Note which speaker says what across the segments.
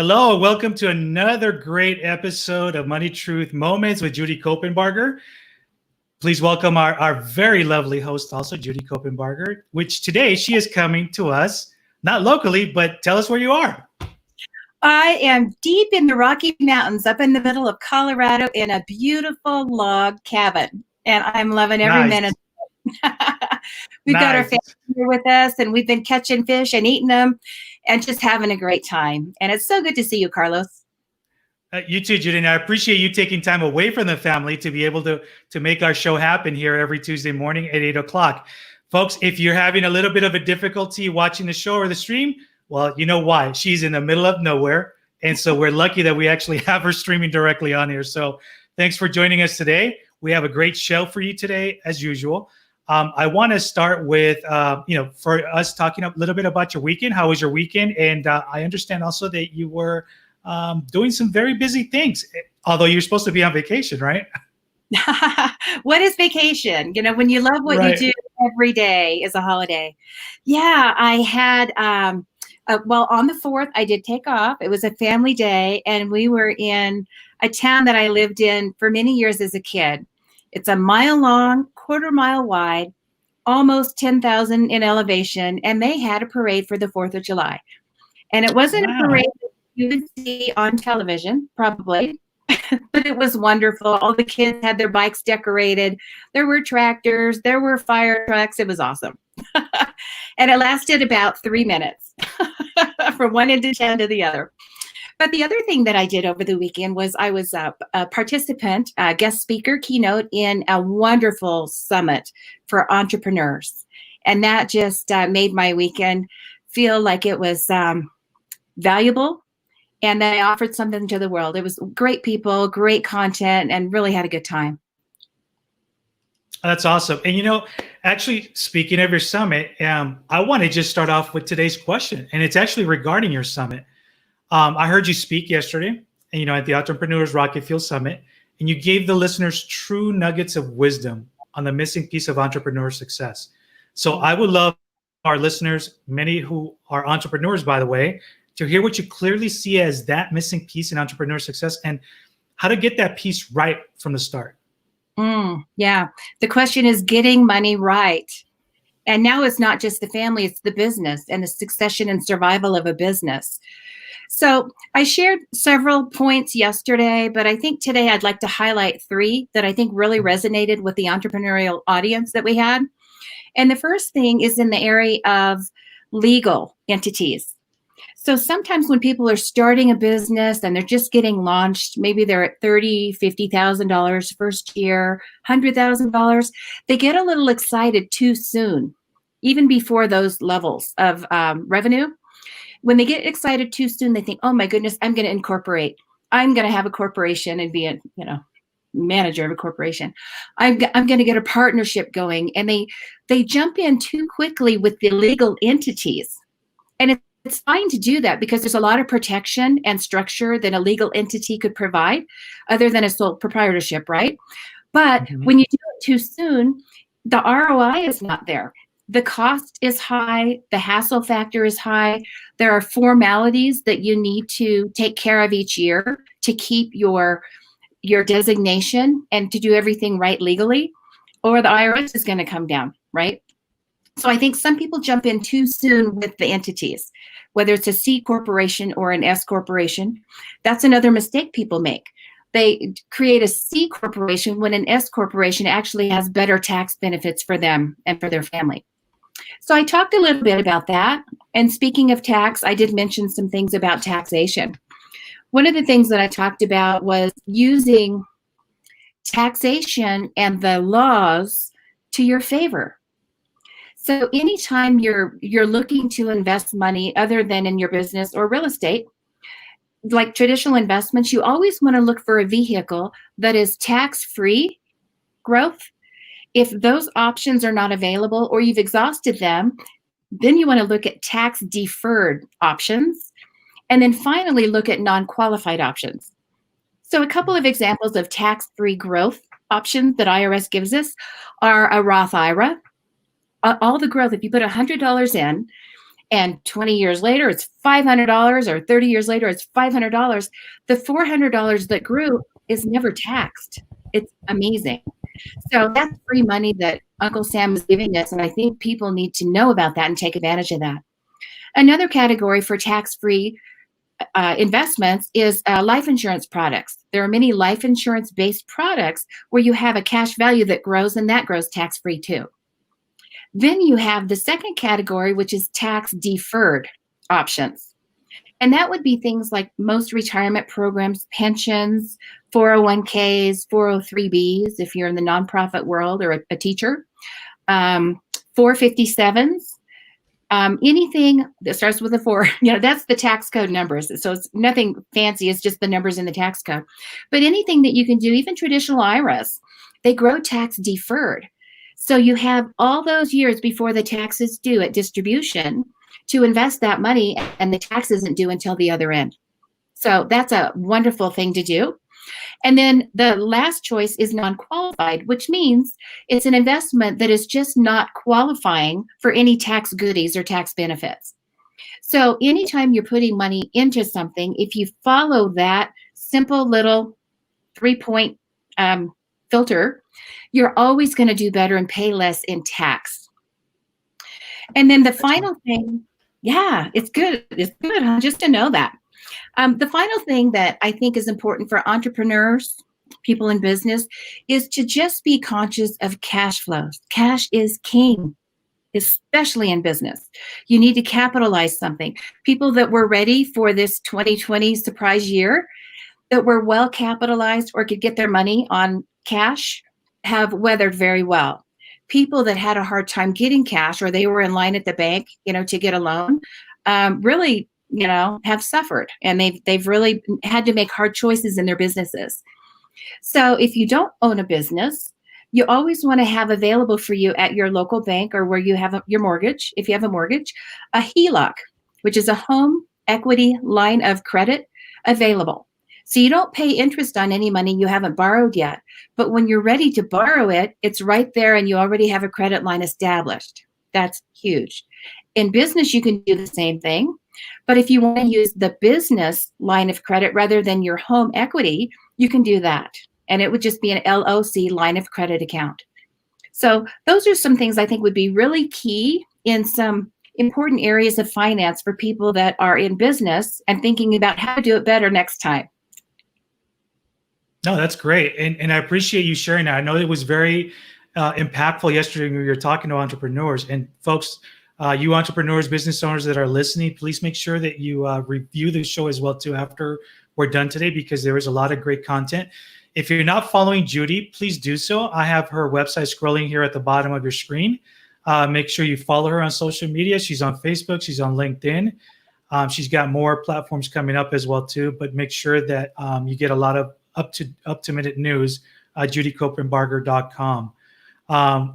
Speaker 1: Hello, welcome to another great episode of Money Truth Moments with Judy Copenbarger. Please welcome our very lovely host also, Judy Copenbarger, which today she is coming to us, not locally, but tell us where you are.
Speaker 2: I am deep in the Rocky Mountains up in the middle of Colorado in a beautiful log cabin, and I'm loving every minute. We've got our family here with us, and we've been catching fish and eating them and just having a great time. And it's so good to see you, Carlos.
Speaker 1: You too, Judy. And I appreciate you taking time away from the family to be able to make our show happen here every Tuesday morning at 8 o'clock. Folks, if you're having a little bit of a difficulty watching the show or the stream, well, you know why. She's in the middle of nowhere. And so we're lucky that we actually have her streaming directly on here. So thanks for joining us today. We have a great show for you today, as usual. I want to start with, for us talking a little bit about your weekend. How was your weekend? And I understand also that you were doing some very busy things, although you're supposed to be on vacation, right?
Speaker 2: What is vacation? You know, when you love what you do, every day is a holiday. Yeah, I had, on the 4th, I did take off. It was a family day, and we were in a town that I lived in for many years as a kid. It's a mile long, quarter-mile wide, almost 10,000 in elevation, and they had a parade for the 4th of July. And it wasn't a parade that you would see on television, probably, but it was wonderful. All the kids had their bikes decorated. There were tractors. There were fire trucks. It was awesome. And it lasted about 3 minutes from one end of town to the other. But the other thing that I did over the weekend was I was a participant, a guest speaker, keynote in a wonderful summit for entrepreneurs. And that just made my weekend feel like it was valuable, and that I offered something to the world. It was great people, great content, and really had a good time.
Speaker 1: That's awesome. And, actually, speaking of your summit, I want to just start off with today's question. And it's actually regarding your summit. I heard you speak yesterday, at the Entrepreneurs Rocket Fuel Summit, and you gave the listeners true nuggets of wisdom on the missing piece of entrepreneur success. So I would love our listeners, many who are entrepreneurs, by the way, to hear what you clearly see as that missing piece in entrepreneur success and how to get that piece right from the start.
Speaker 2: Yeah. The question is getting money right. And now it's not just the family, it's the business and the succession and survival of a business. So I shared several points yesterday, but I think today I'd like to highlight 3 that I think really resonated with the entrepreneurial audience that we had. And the first thing is in the area of legal entities. So sometimes when people are starting a business and they're just getting launched, maybe they're at $30,000, $50,000 first year, $100,000, they get a little excited too soon, even before those levels of revenue. When they get excited too soon, they think, oh my goodness, I'm going to incorporate. I'm going to have a corporation and be a, manager of a corporation. I'm going to get a partnership going. And they jump in too quickly with the legal entities. And it's fine to do that because there's a lot of protection and structure that a legal entity could provide other than a sole proprietorship, right? But when you do it too soon, the ROI is not there. The cost is high. The hassle factor is high. There are formalities that you need to take care of each year to keep your designation and to do everything right legally, or the IRS is going to come down, right? So I think some people jump in too soon with the entities, whether it's a C corporation or an S corporation. That's another mistake people make. They create a C corporation when an S corporation actually has better tax benefits for them and for their family. So I talked a little bit about that. And speaking of tax, I did mention some things about taxation. One of the things that I talked about was using taxation and the laws to your favor. So anytime you're looking to invest money other than in your business or real estate, like traditional investments, you always want to look for a vehicle that is tax-free growth. If those options are not available or you've exhausted them, then you want to look at tax-deferred options. And then finally, look at non-qualified options. So a couple of examples of tax-free growth options that IRS gives us are a Roth IRA. All the growth, if you put $100 in and 20 years later it's $500, or 30 years later it's $500, the $400 that grew is never taxed. It's amazing. So that's free money that Uncle Sam is giving us, and I think people need to know about that and take advantage of that. Another category for tax-free investments is life insurance products. There are many life insurance-based products where you have a cash value that grows, and that grows tax-free too. Then you have the second category, which is tax-deferred options. And that would be things like most retirement programs, pensions, 401ks, 403bs, if you're in the nonprofit world or a teacher, 457s, anything that starts with a 4, that's the tax code numbers. So it's nothing fancy. It's just the numbers in the tax code. But anything that you can do, even traditional IRAs, they grow tax deferred. So you have all those years before the tax is due at distribution to invest that money, and the tax isn't due until the other end. So that's a wonderful thing to do. And then the last choice is non-qualified, which means it's an investment that is just not qualifying for any tax goodies or tax benefits. So anytime you're putting money into something, if you follow that simple little 3-point filter, you're always going to do better and pay less in tax. And then the final thing, it's good. It's good, huh? Just to know that. The final thing that I think is important for entrepreneurs, people in business, is to just be conscious of cash flows. Cash is king, especially in business. You need to capitalize something. People that were ready for this 2020 surprise year, that were well capitalized or could get their money on cash, have weathered very well. People that had a hard time getting cash, or they were in line at the bank, to get a loan, really, have suffered, and they've really had to make hard choices in their businesses. So if you don't own a business, you always want to have available for you at your local bank, or where you have your mortgage, if you have a mortgage, a HELOC, which is a home equity line of credit, available. So you don't pay interest on any money you haven't borrowed yet. But when you're ready to borrow it, it's right there, and you already have a credit line established. That's huge. In business, you can do the same thing. But if you want to use the business line of credit rather than your home equity, you can do that. And it would just be an LOC, line of credit account. So those are some things I think would be really key in some important areas of finance for people that are in business and thinking about how to do it better next time.
Speaker 1: No, that's great. And I appreciate you sharing that. I know it was very impactful yesterday when we were talking to entrepreneurs. And folks, you entrepreneurs, business owners that are listening, please make sure that you review the show as well too after we're done today, because there is a lot of great content. If you're not following Judy, please do so. I have her website scrolling here at the bottom of your screen. Make sure you follow her on social media. She's on Facebook. She's on LinkedIn. She's got more platforms coming up as well too, but make sure that you get a lot of up-to-minute news, judycopenbarger.com.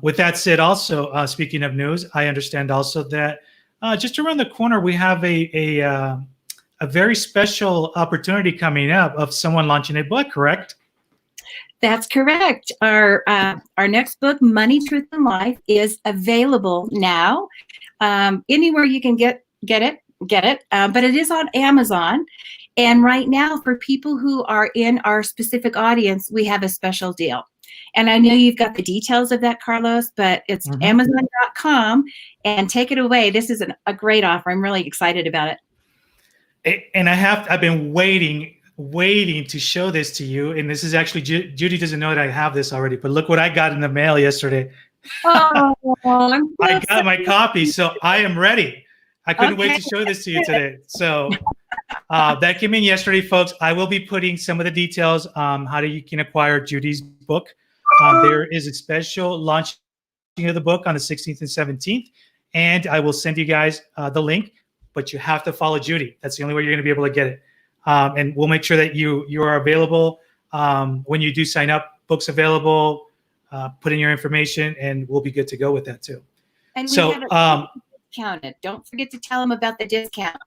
Speaker 1: With that said, also, speaking of news, I understand also that just around the corner, we have a very special opportunity coming up of someone launching a book, correct?
Speaker 2: That's correct. Our next book, Money, Truth, and Life, is available now. Anywhere you can get it, but it is on Amazon. And right now, for people who are in our specific audience, we have a special deal. And I know you've got the details of that, Carlos, but it's Amazon.com, and take it away. This is a great offer. I'm really excited about it.
Speaker 1: And I've been waiting to show this to you. And this is actually, Judy doesn't know that I have this already, but look what I got in the mail yesterday.
Speaker 2: Oh,
Speaker 1: I got my copy, so I am ready. I couldn't wait to show this to you today. So that came in yesterday, folks. I will be putting some of the details how you can acquire Judy's book. There is a special launch of the book on the 16th and 17th, and I will send you guys the link, but you have to follow Judy. That's the only way you're going to be able to get it. And we'll make sure that you are available when you do sign up. Book's available. Put in your information, and we'll be good to go with that too.
Speaker 2: And we have it discounted. Don't forget to tell them about the discount.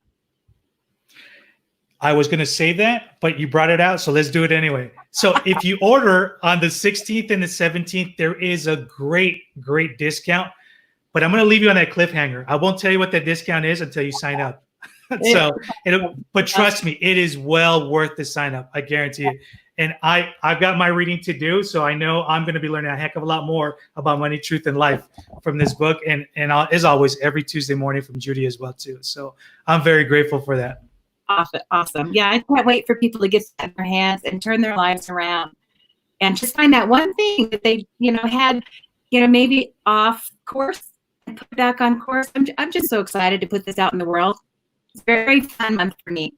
Speaker 1: I was going to say that, but you brought it out, so let's do it anyway. So if you order on the 16th and the 17th, there is a great discount. but I'm going to leave you on that cliffhanger. I won't tell you what that discount is until you sign up. But trust me, it is well worth the sign up. I guarantee it. And I've got my reading to do, so I know I'm going to be learning a heck of a lot more about money, truth, and life from this book. And as always, every Tuesday morning from Judy as well too. So I'm very grateful for that.
Speaker 2: Awesome. Yeah, I can't wait for people to get in their hands and turn their lives around, and just find that one thing that they had maybe off course and put back on course. I'm just so excited to put this out in the world. It's a very fun month for me.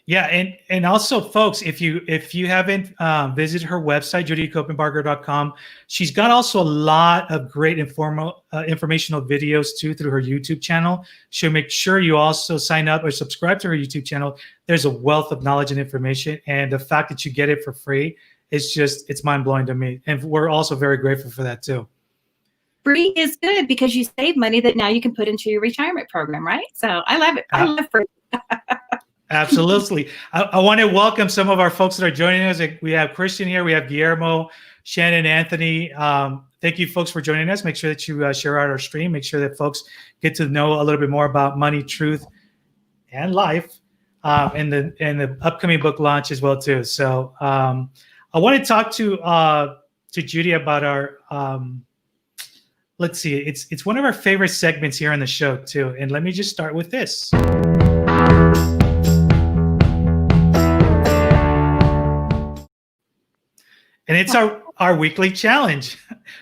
Speaker 1: Yeah, and also, folks, if you haven't visited her website, judycopenbarger.com, she's got also a lot of great informational videos too through her YouTube channel. She'll make sure you also sign up or subscribe to her YouTube channel. There's a wealth of knowledge and information, and the fact that you get it for free it's mind-blowing to me, and we're also very grateful for that too.
Speaker 2: Free is good because you save money that now you can put into your retirement program, right? So I love it. I love free.
Speaker 1: Absolutely. I want to welcome some of our folks that are joining us. We have Christian here. We have Guillermo, Shannon, Anthony. Thank you, folks, for joining us. Make sure that you share out our stream. Make sure that folks get to know a little bit more about money, truth, and life, and the upcoming book launch as well too. So I want to talk to Judy about our. Let's see. It's one of our favorite segments here on the show too. And let me just start with this. And it's our weekly challenge.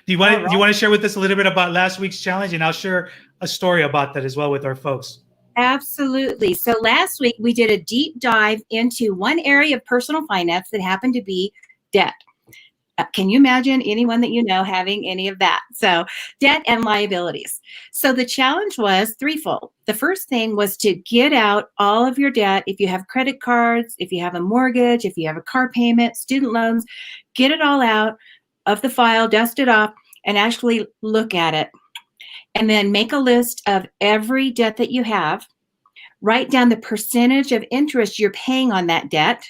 Speaker 1: Do you want to share with us a little bit about last week's challenge? And I'll share a story about that as well with our folks.
Speaker 2: Absolutely. So last week we did a deep dive into one area of personal finance that happened to be debt. Can you imagine anyone that you know having any of that? So debt and liabilities. So the challenge was threefold. The first thing was to get out all of your debt. If you have credit cards, if you have a mortgage, if you have a car payment, student loans, get it all out of the file, dust it off, and actually look at it. And then make a list of every debt that you have. Write down the percentage of interest you're paying on that debt.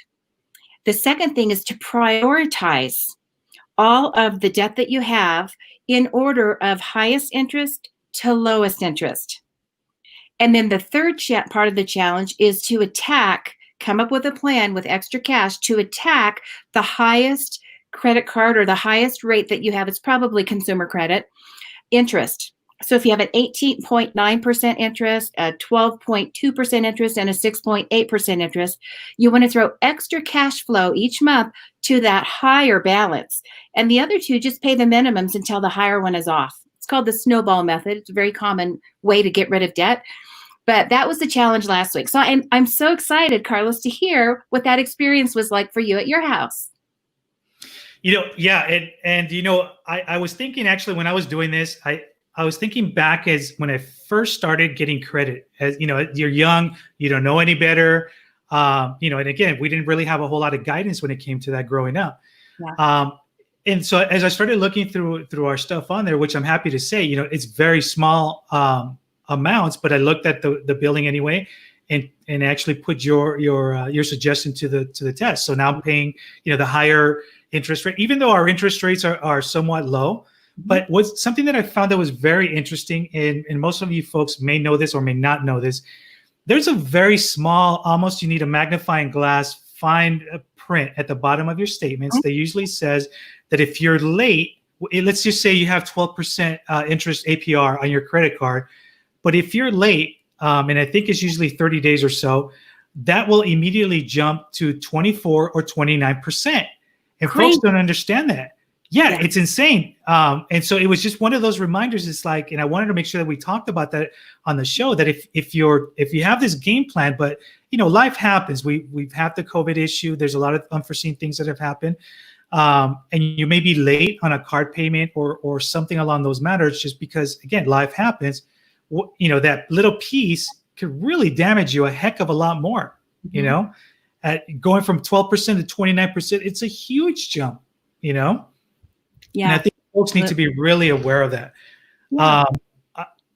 Speaker 2: The second thing is to prioritize all of the debt that you have in order of highest interest to lowest interest. And then the third part of the challenge is to come up with a plan with extra cash to attack the highest credit card or the highest rate that you have. It's probably consumer credit interest. So if you have an 18.9% interest, a 12.2% interest, and a 6.8% interest, you want to throw extra cash flow each month to that higher balance. And the other two, just pay the minimums until the higher one is off. It's called the snowball method. It's a very common way to get rid of debt. But that was the challenge last week. So I'm so excited, Carlos, to hear what that experience was like for you at your house.
Speaker 1: Yeah. And I was thinking actually when I was doing this, I was thinking back as when I first started getting credit. As you're young, you don't know any better. And again, we didn't really have a whole lot of guidance when it came to that growing up. Yeah. And so as I started looking through our stuff on there, which I'm happy to say, it's very small amounts, but I looked at the billing anyway, and actually put your suggestion to the test. So now I'm paying the higher interest rate, even though our interest rates are somewhat low. But what's something that I found that was very interesting, and most of you folks may know this or may not know this, there's a very small, almost you need a magnifying glass, find a print at the bottom of your statements that usually says that if you're late, let's just say you have 12% interest APR on your credit card, but if you're late, and I think it's usually 30 days or so, that will immediately jump to 24 or 29%. And folks don't understand that. Yeah, it's insane. And so it was just one of those reminders. It's like, and I wanted to make sure that we talked about that on the show, that if you have this game plan, but life happens. We've had the COVID issue. There's a lot of unforeseen things that have happened. And you may be late on a card payment or something along those matters, just because, again, life happens. That little piece could really damage you a heck of a lot more, going from 12% to 29%. It's a huge jump, Yeah. And I think folks need to be really aware of that.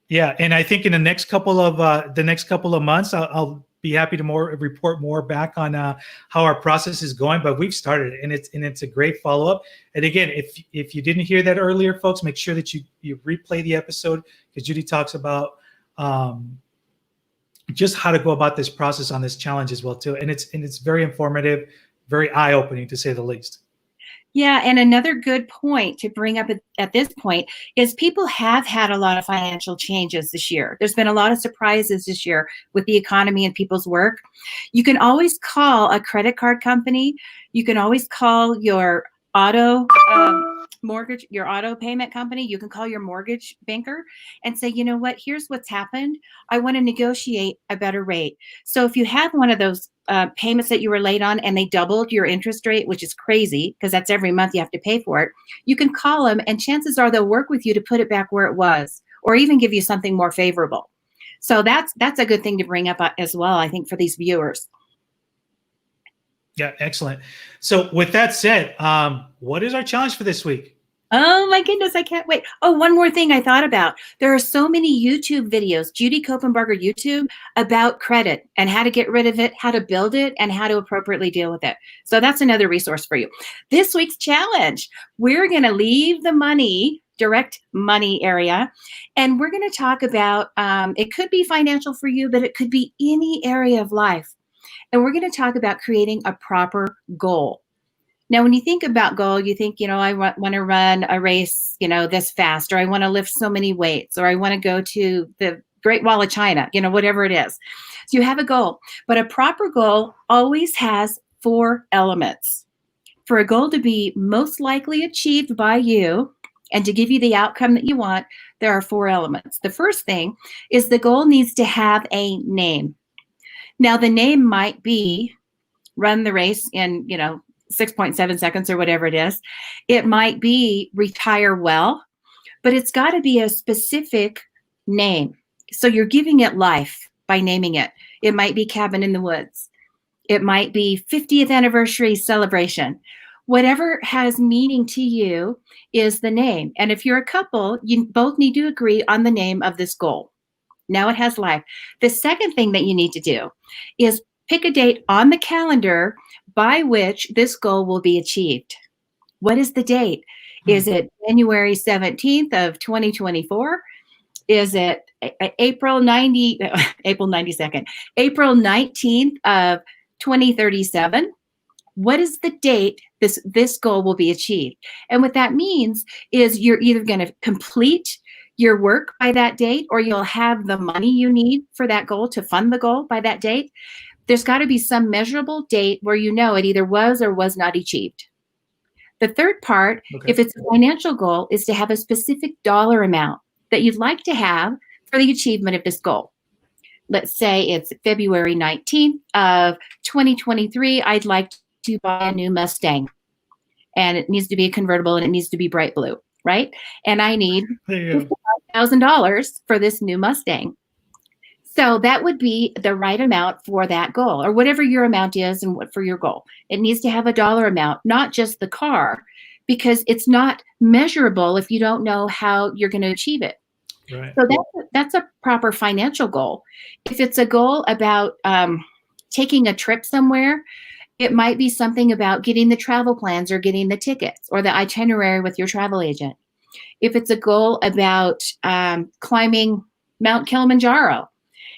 Speaker 1: Yeah. And I think in the next couple of months, I'll be happy to report more back on how our process is going. But we've started, and it's a great follow up. And again, if you didn't hear that earlier, folks, make sure that you replay the episode, because Judy talks about just how to go about this process on this challenge as well too. And it's very informative, very eye opening to say the least.
Speaker 2: Yeah, and another good point to bring up at this point is people have had a lot of financial changes this year. There's been a lot of surprises this year with the economy and people's work. You can always call a credit card company. You can always call your auto mortgage, your auto payment company. You can call your mortgage banker and say, you know what, here's what's happened. I want to negotiate a better rate. So if you have one of those payments that you were late on and they doubled your interest rate, which is crazy because that's every month you have to pay for it, you can call them and chances are they'll work with you to put it back where it was, or even give you something more favorable. So that's a good thing to bring up as well, I think, for these viewers.
Speaker 1: Yeah, excellent. So with that said, what is our challenge for this week?
Speaker 2: Oh my goodness, I can't wait. Oh, one more thing I thought about. There are so many YouTube videos, Judy Copenbarger YouTube, about credit and how to get rid of it, how to build it, and how to appropriately deal with it. So that's another resource for you. This week's challenge, we're going to leave the money, direct money area, and we're going to talk about, it could be financial for you, but it could be any area of life. And we're going to talk about creating a proper goal. Now, when you think about goal, you think, I want to run a race, this fast, or I want to lift so many weights, or I want to go to the Great Wall of China, whatever it is. So you have a goal, but a proper goal always has 4 elements. For a goal to be most likely achieved by you and to give you the outcome that you want, there are 4 elements. The first thing is the goal needs to have a name. Now, the name might be run the race in, 6.7 seconds or whatever it is. It might be retire well, but it's got to be a specific name. So you're giving it life by naming it. It might be Cabin in the Woods. It might be 50th anniversary celebration. Whatever has meaning to you is the name. And if you're a couple, you both need to agree on the name of this goal. Now it has life. The second thing that you need to do is pick a date on the calendar by which this goal will be achieved. What is the date? Is it January 17th of 2024? Is it April 92nd, April 19th of 2037? What is the date this goal will be achieved? And what that means is you're either going to complete your work by that date, or you'll have the money you need for that goal to fund the goal by that date. There's got to be some measurable date where it either was or was not achieved. The third part, if it's a financial goal, is to have a specific dollar amount that you'd like to have for the achievement of this goal. Let's say it's February 19th of 2023. I'd like to buy a new Mustang, and it needs to be a convertible and it needs to be bright blue, right? And I need $55,000 for this new Mustang. So that would be the right amount for that goal, or whatever your amount is and what for your goal. It needs to have a dollar amount, not just the car, because it's not measurable if you don't know how you're going to achieve it.
Speaker 1: Right.
Speaker 2: So that's a proper financial goal. If it's a goal about taking a trip somewhere, it might be something about getting the travel plans or getting the tickets or the itinerary with your travel agent. If it's a goal about climbing Mount Kilimanjaro,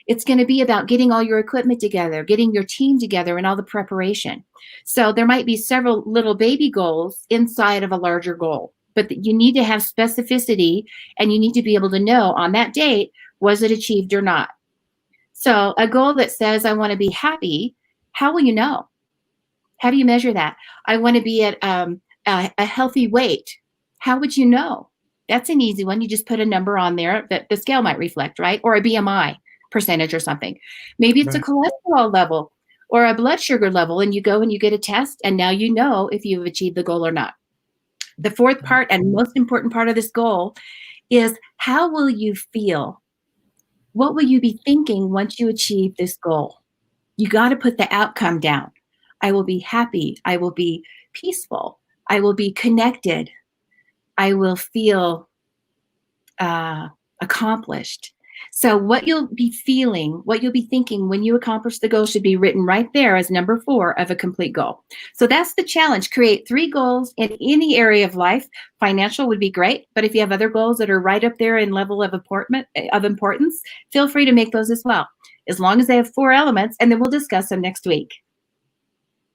Speaker 2: it's going to be about getting all your equipment together, getting your team together, and all the preparation. So there might be several little baby goals inside of a larger goal, but you need to have specificity, and you need to be able to know on that date, was it achieved or not? So a goal that says, I want to be happy, how will you know? How do you measure that? I want to be at a healthy weight. How would you know? That's an easy one. You just put a number on there that the scale might reflect, right? Or a BMI percentage or something. Maybe it's a cholesterol level or a blood sugar level, and you go and you get a test, and now you know if you've achieved the goal or not. The fourth part and most important part of this goal is, how will you feel? What will you be thinking once you achieve this goal? You got to put the outcome down. I will be happy. I will be peaceful. I will be connected. I will feel accomplished. So what you'll be feeling, what you'll be thinking when you accomplish the goal should be written right there as number 4 of a complete goal. So that's the challenge. Create 3 goals in any area of life. Financial would be great, but if you have other goals that are right up there in level of importance, feel free to make those as well, as long as they have 4 elements, and then we'll discuss them next week.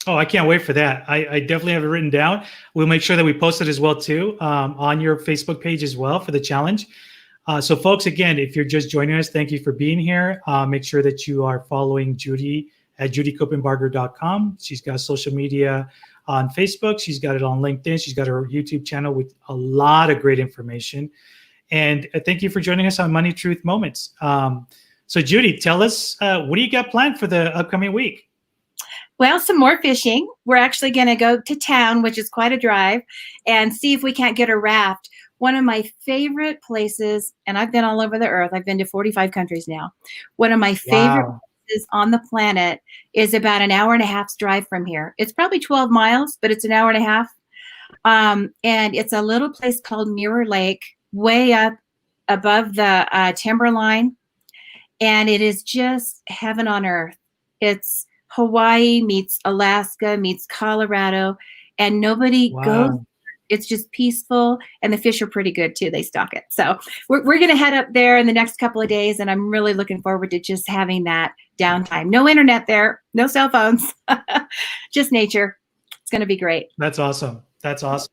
Speaker 1: Oh, I can't wait for that. I definitely have it written down. We'll make sure that we post it as well too, on your Facebook page as well for the challenge. So folks, again, if you're just joining us, thank you for being here. Make sure that you are following Judy at judycopenbarger.com. She's got social media on Facebook. She's got it on LinkedIn. She's got her YouTube channel with a lot of great information. And thank you for joining us on Money Truth Moments. So Judy, tell us, what do you got planned for the upcoming week?
Speaker 2: Well, some more fishing. We're actually going to go to town, which is quite a drive, and see if we can't get a raft. One of my favorite places, and I've been all over the earth. I've been to 45 countries now. One of my favorite places on the planet is about an hour and a half's drive from here. It's probably 12 miles, but it's an hour and a half. And it's a little place called Mirror Lake, way up above the timberline. And it is just heaven on earth. It's Hawaii meets Alaska meets Colorado, and nobody goes. It's just peaceful, and the fish are pretty good too. They stock it. So we're going to head up there in the next couple of days, and I'm really looking forward to just having that downtime. No internet there, no cell phones, just nature. It's going to be great.
Speaker 1: That's awesome. That's awesome.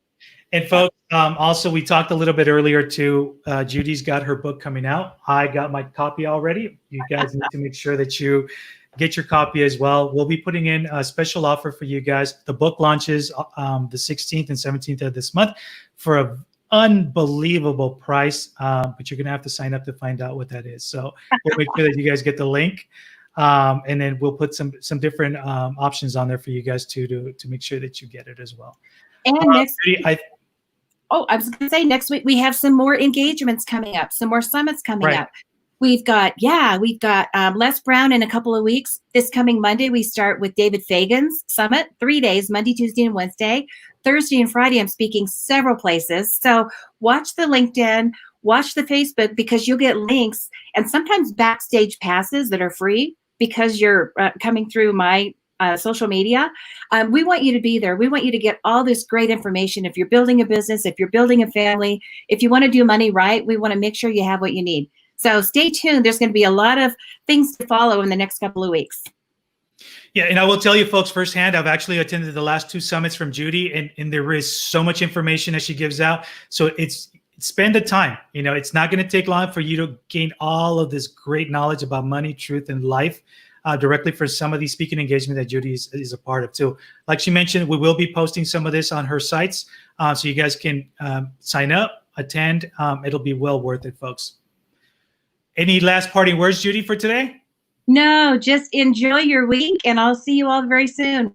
Speaker 1: And folks, also we talked a little bit earlier too. Judy's got her book coming out. I got my copy already. You guys need to make sure that you get your copy as well. We'll be putting in a special offer for you guys. The book launches the 16th and 17th of this month for an unbelievable price, but you're going to have to sign up to find out what that is. So we'll make sure that you guys get the link, and then we'll put some different options on there for you guys too, to make sure that you get it as well.
Speaker 2: And next week, I was going to say next week we have some more engagements coming up, some more summits coming up. We've got Les Brown in a couple of weeks. This coming Monday, we start with David Fagan's summit, 3 days, Monday, Tuesday, and Wednesday. Thursday and Friday, I'm speaking several places. So watch the LinkedIn, watch the Facebook, because you'll get links and sometimes backstage passes that are free because you're coming through my social media. We want you to be there. We want you to get all this great information. If you're building a business, if you're building a family, if you want to do money right, we want to make sure you have what you need. So stay tuned. There's going to be a lot of things to follow in the next couple of weeks.
Speaker 1: Yeah, and I will tell you folks firsthand, I've actually attended the last 2 summits from Judy, and there is so much information that she gives out. So spend the time. You know, it's not going to take long for you to gain all of this great knowledge about money, truth, and life directly for some of these speaking engagements that Judy is a part of too. Like she mentioned, we will be posting some of this on her sites, so you guys can sign up, attend. It'll be well worth it, folks. Any last parting words, Judy, for today?
Speaker 2: No, just enjoy your week, and I'll see you all very soon.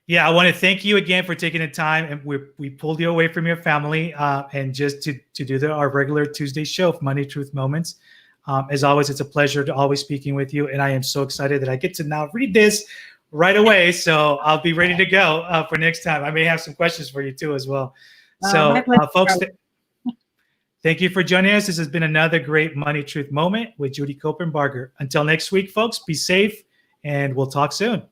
Speaker 1: Yeah, I want to thank you again for taking the time, and we pulled you away from your family and just to do our regular Tuesday show, Money Truth Moments. As always, it's a pleasure to always speaking with you, and I am so excited that I get to now read this right away. So I'll be ready to go for next time. I may have some questions for you too as well. So folks, thank you for joining us. This has been another great Money Truth Moment with Judy Copenbarger. Until next week, folks, be safe, and we'll talk soon.